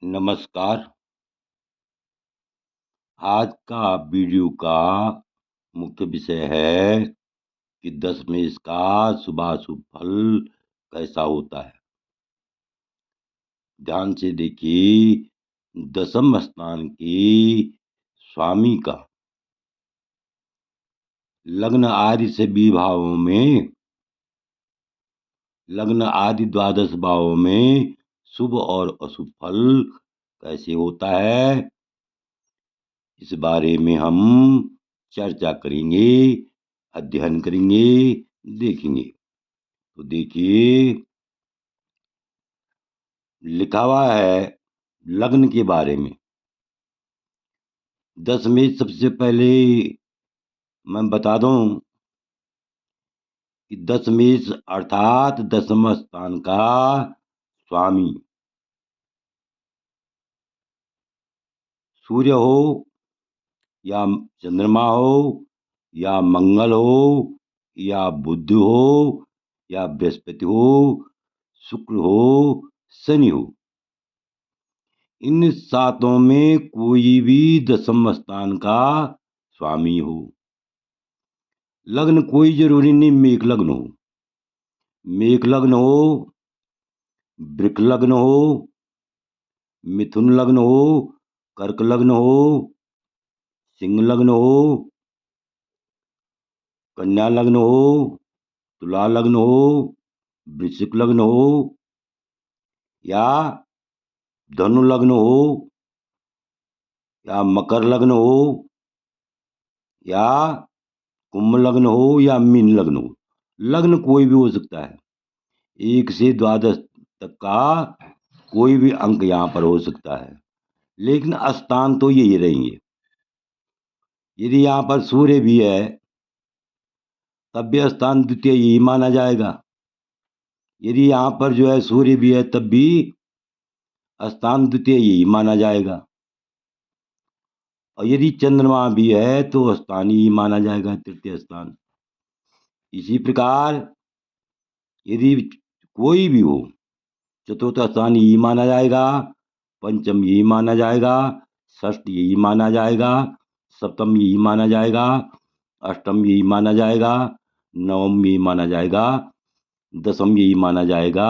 नमस्कार। आज का वीडियो का मुख्य विषय है कि दशमेश का शुभाशुभ फल कैसा होता है। ध्यान से देखिए, दशम स्थान के स्वामी का लग्न आदि से विभावों में, लग्न आदि द्वादश भावों में शुभ और अशुभ फल कैसे होता है, इस बारे में हम चर्चा करेंगे, अध्ययन करेंगे, देखेंगे। तो देखिए, लिखा हुआ है लग्न के बारे में। दशमेश सबसे पहले मैं बता दूं कि दशमेश अर्थात दशम स्थान का स्वामी सूर्य हो या चंद्रमा हो या मंगल हो या बुध हो या बृहस्पति हो, शुक्र हो, शनि हो, इन सातों में कोई भी दशम स्थान का स्वामी हो। लग्न कोई जरूरी नहीं मेष लग्न हो, मेष लग्न हो, वृक लग्न हो, मिथुन लग्न हो, कर्क लग्न हो, सिंह लग्न हो, कन्या लग्न हो, तुला लग्न हो, वृश्चिक लग्न हो या धनु लग्न हो या मकर लग्न हो या कुंभ लग्न हो या मीन लग्न हो। लग्न कोई भी हो सकता है, 1 से द्वादश तक का कोई भी अंक यहाँ पर हो सकता है, लेकिन स्थान तो यही रहेंगे। यदि यहाँ पर सूर्य भी है तब भी स्थान द्वितीय यही माना जाएगा। यदि यहाँ पर जो है सूर्य भी है तब भी स्थान द्वितीय यही माना जाएगा, और यदि चंद्रमा भी है तो स्थान ही माना जाएगा, तृतीय स्थान। इसी प्रकार यदि कोई भी हो, चतुर्थ स्थान यही माना जाएगा, पंचम यही माना जाएगा, षष्ठ यही माना जाएगा, सप्तम यही माना जाएगा, अष्टम यही माना जाएगा, नवम यही माना जाएगा, दसम यही माना जाएगा,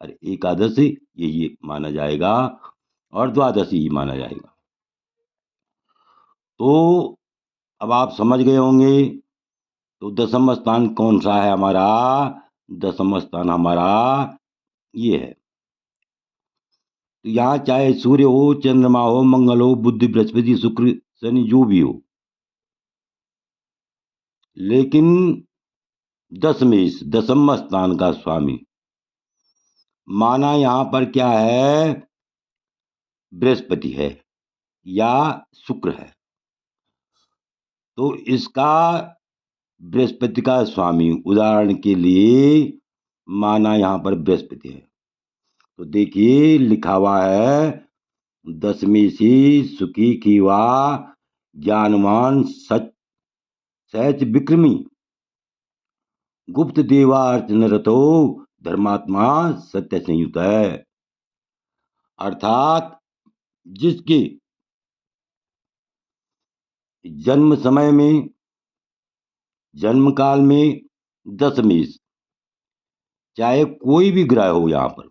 और एकादश यही माना जाएगा, और द्वादश यही माना जाएगा। तो अब आप समझ गए होंगे। तो दसम स्थान कौन सा है हमारा? दसम स्थान हमारा ये है। तो यहाँ चाहे सूर्य हो, चंद्रमा हो, मंगल हो, बुध, बृहस्पति, शुक्र, शनि जो भी हो, लेकिन दशमेश दसम स्थान का स्वामी माना यहाँ पर क्या है? बृहस्पति है या शुक्र है। तो इसका बृहस्पति का स्वामी उदाहरण के लिए माना यहाँ पर बृहस्पति है। तो देखिए लिखा हुआ है, दशमेशी सुखी कीवा ज्ञानवान सच सहज विक्रमी गुप्त देवार्चन रतो धर्मात्मा सत्य संयुक्त है। अर्थात जिसके जन्म समय में, जन्म काल में दशमेश, चाहे कोई भी ग्रह हो, यहाँ पर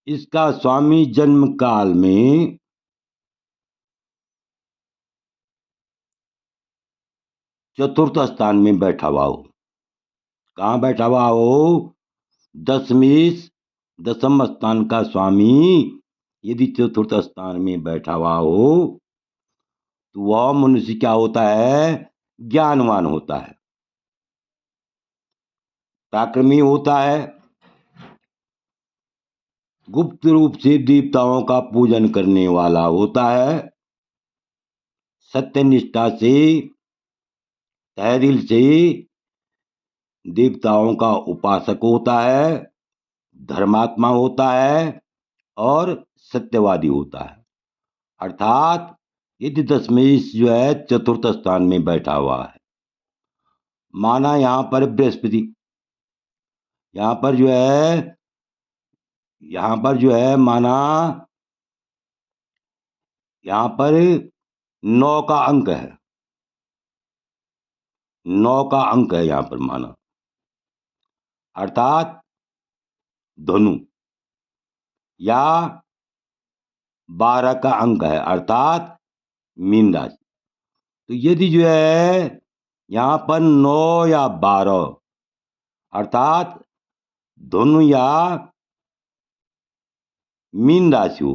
इसका स्वामी जन्म काल में चतुर्थ स्थान में बैठा हुआ हो। कहाँ बैठा हुआ हो? दशमेश दसम स्थान का स्वामी यदि चतुर्थ स्थान में बैठा हुआ हो तो वह मनुष्य क्या होता है? ज्ञानवान होता है, पराक्रमी होता है, गुप्त रूप से देवताओं का पूजन करने वाला होता है, सत्यनिष्ठा से तहे दिल से देवताओं का उपासक होता है, धर्मात्मा होता है और सत्यवादी होता है। अर्थात यदि दशमेश जो है चतुर्थ स्थान में बैठा हुआ है, माना यहाँ पर बृहस्पति, यहाँ पर जो है माना यहाँ पर 9 का अंक है, 9 का अंक है यहाँ पर माना, अर्थात धनु, या 12 का अंक है अर्थात मीन राशि। तो यदि जो है यहाँ पर 9 या 12 अर्थात धनु या मीन राशि हो,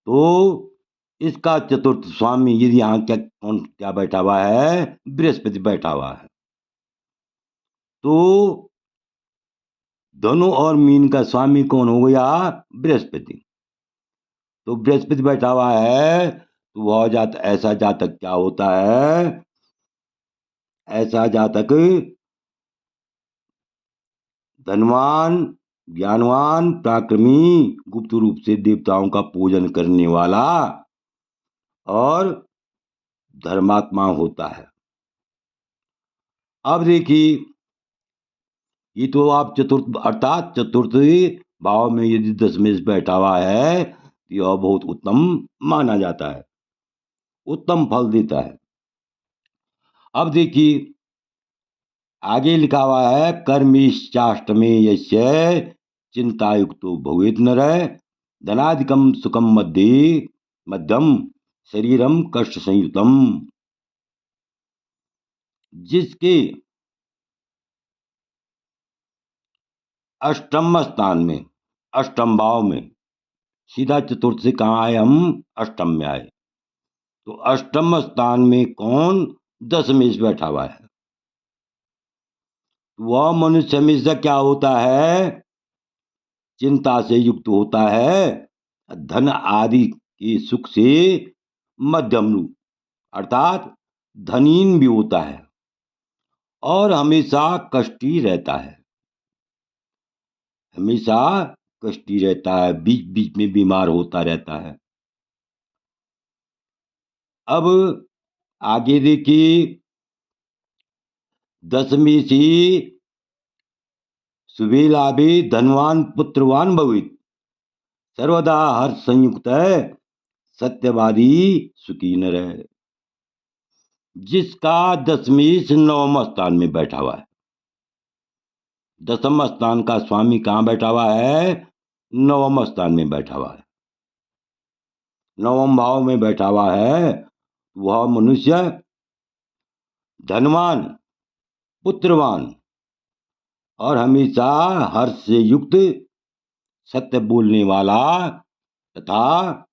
तो इसका चतुर्थ स्वामी यदि यहाँ क्या बैठा हुआ है, बृहस्पति बैठा हुआ है, तो धनु और मीन का स्वामी कौन हो गया, बृहस्पति। तो बृहस्पति बैठा हुआ है, तो वह ऐसा जातक क्या होता है, ऐसा जातक धनवान, ज्ञानवान, पराक्रमी, गुप्त रूप से देवताओं का पूजन करने वाला और धर्मात्मा होता है। अब देखिए, ये तो आप चतुर्थ अर्थात चतुर्थ भाव में यदि दशमेश बैठा हुआ है, तो यह बहुत उत्तम माना जाता है, उत्तम फल देता है। अब देखिए आगे लिखा हुआ है, कर्मिश्चाष्टमे यस्य चिंतायुक्तो भवेत् नरः धनादिकम सुखम मध्यम शरीरम कष्ट संयुतम। जिसके अष्टम स्थान में, अष्टम भाव में, सीधा चतुर्थ से कहाँ आए हम, अष्टम में आए, तो अष्टम स्थान में कौन, दशमेश बैठा हुआ है। वह मनुष्य हमेशा क्या होता है, चिंता से युक्त होता है, धन आदि के सुख से मध्यम रूप अर्थात धनीन भी होता है और हमेशा कष्टी रहता है, हमेशा कष्टी रहता है, बीच बीच में बीमार होता रहता है। अब आगे देखिए, दशमी से सुबेलाभि धनवान पुत्रवान भवित सर्वदा हर्ष संयुक्त है सत्यवादी सुखी न रहे। जिसका दशमेश नवम स्थान में बैठा हुआ है, दसम स्थान का स्वामी कहाँ बैठा हुआ है, नवम स्थान में बैठा हुआ है, नवम भाव में बैठा हुआ है, वह मनुष्य धनवान, पुत्रवान और हमेशा हर्ष से युक्त, सत्य बोलने वाला तथा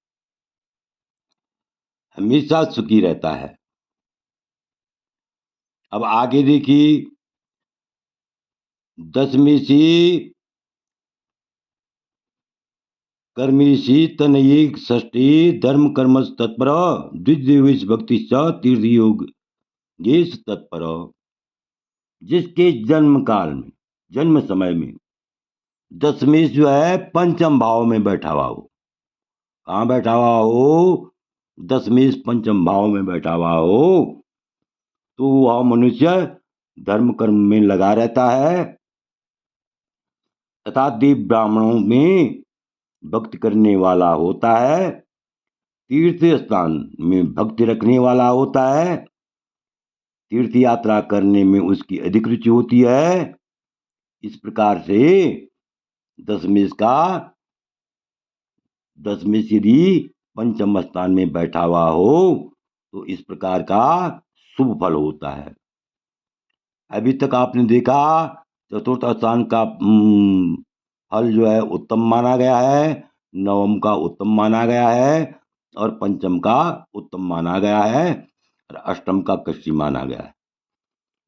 हमेशा सुखी रहता है। अब आगे देखिए, दशमी से कर्मिषि तनयिक षष्ठी धर्म कर्म तत्पर द्विदेवेश भक्ति तीर्थ योग तत्पर। जिसके जन्म काल में, जन्म समय में दशमेश जो है पंचम भाव में बैठा हुआ हो, कहाँ बैठा हुआ हो, दशमेश पंचम भाव में बैठा हुआ हो, तो वह मनुष्य धर्म कर्म में लगा रहता है तथा देव ब्राह्मणों में भक्ति करने वाला होता है, तीर्थ स्थान में भक्ति रखने वाला होता है, तीर्थ यात्रा करने में उसकी अधिक रुचि होती है। इस प्रकार से दशमेश यदि पंचम स्थान में बैठा हुआ हो, तो इस प्रकार का शुभ फल होता है। अभी तक आपने देखा चतुर्थ स्थान का फल जो है उत्तम माना गया है, नवम का उत्तम माना गया है और पंचम का उत्तम माना गया है और अष्टम का कष्टी माना गया है।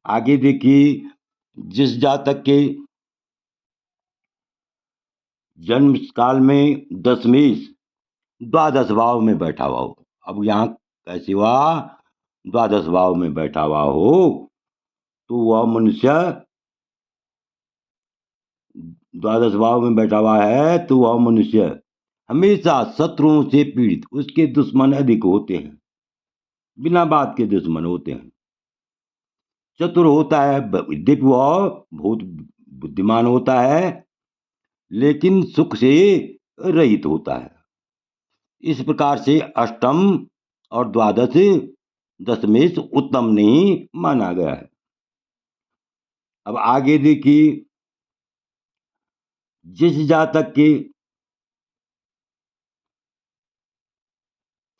आगे देखिए, जिस जातक के जन्म काल में दशमेश द्वादश भाव में बैठा हुआ हो, अब यहाँ कैसे हुआ, द्वादश भाव में बैठा हुआ हो, तो वह मनुष्य द्वादश भाव में बैठा हुआ है, तो वह मनुष्य हमेशा शत्रुओं से पीड़ित, उसके दुश्मन अधिक होते हैं, बिना बात के दुश्मन होते हैं। चतुर होता है, विद्यक वह बहुत बुद्धिमान होता है, लेकिन सुख से रहित होता है, इस प्रकार से अष्टम और द्वादश दशमेश उत्तम नहीं माना गया है। अब आगे देखिए, जिस जातक के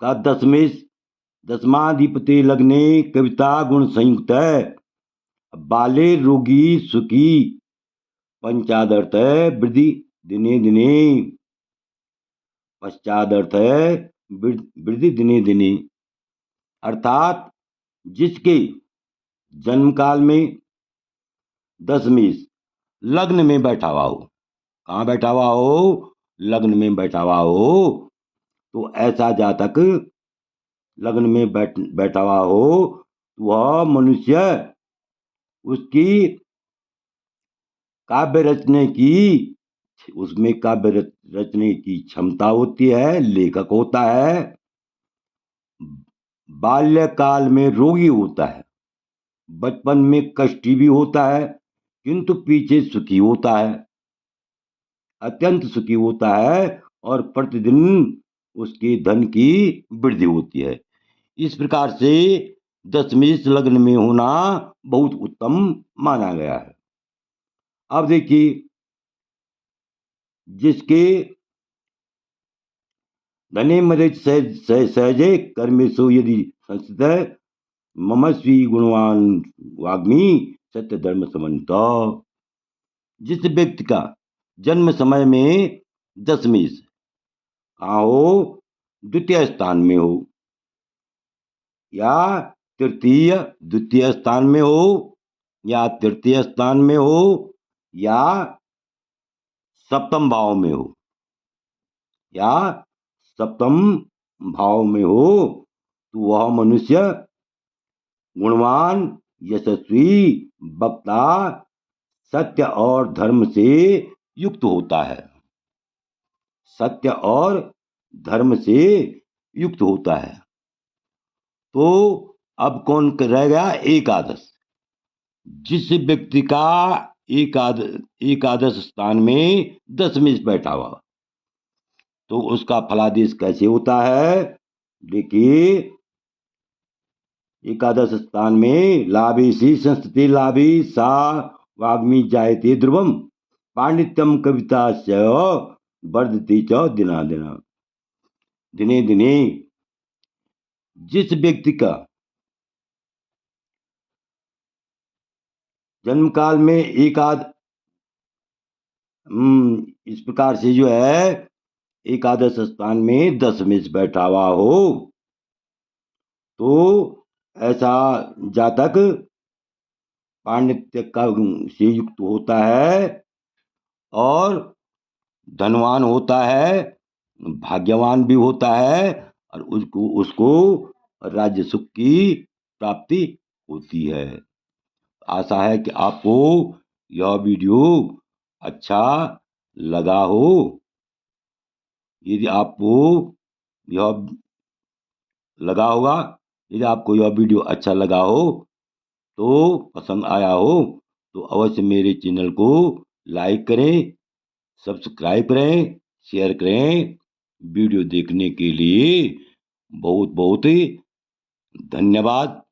का दसमाधिपति लग्ने कविता गुण संयुक्त है, बाले रोगी सुखी पंचादर्थ है वृद्धि दिने दिने, पश्चादर्थ है वृद्धि दिने दिने, अर्थात जिसके जन्म काल में दशमेश लग्न में बैठा हुआ हो, कहाँ बैठा हुआ हो, लग्न में बैठा हुआ हो, तो ऐसा जातक लग्न में बैठा हुआ हो, वह मनुष्य उसकी काव्य रचने की, उसमें काव्य रचने की क्षमता होती है, लेखक होता है, बाल्यकाल में रोगी होता है, बचपन में कष्टी भी होता है, किंतु पीछे सुखी होता है, अत्यंत सुखी होता है, और प्रतिदिन उसके धन की वृद्धि होती है। इस प्रकार से दशमेश लग्न में होना बहुत उत्तम माना गया है। अब देखिए, जिसके धने मदे सहजे कर्मेशु यदि संस्थित ममस्वी गुणवान वाग्मी सत्य धर्म समन्वित, जिस व्यक्ति का जन्म समय में दशमेश कहाँ हो, द्वितीय स्थान में हो, या तृतीय द्वितीय स्थान में हो, या तृतीय स्थान में हो, या सप्तम भाव में हो, या सप्तम भाव में हो, तो वह मनुष्य गुणवान, यशस्वी, वक्ता, सत्य और धर्म से युक्त होता है, सत्य और धर्म से युक्त होता है। तो अब कौन रह गया, एकादश। जिस व्यक्ति का एकादश स्थान में दशमेश बैठा हुआ, तो उसका फलादेश कैसे होता है, देखिए, एकादश स्थान में लाभी सी संस्कृति लाभी सा वाग्मी जायते ध्रुवम पांडित्यम कविता से वर्धती च दिना दिना, दिने दिने। जिस व्यक्ति का जन्म काल में इस प्रकार से जो है एकादश स्थान में दशमेश बैठा हुआ हो, तो ऐसा जातक पांडित्य का से युक्त होता है, और धनवान होता है, भाग्यवान भी होता है, और उसको राज्य सुख की प्राप्ति होती है। आशा है कि आपको यह वीडियो अच्छा लगा हो। यदि आपको यह लगा होगा, यदि आपको यह वीडियो अच्छा लगा हो, तो पसंद आया हो, तो अवश्य मेरे चैनल को लाइक करें, सब्सक्राइब करें, शेयर करें। वीडियो देखने के लिए बहुत बहुत धन्यवाद।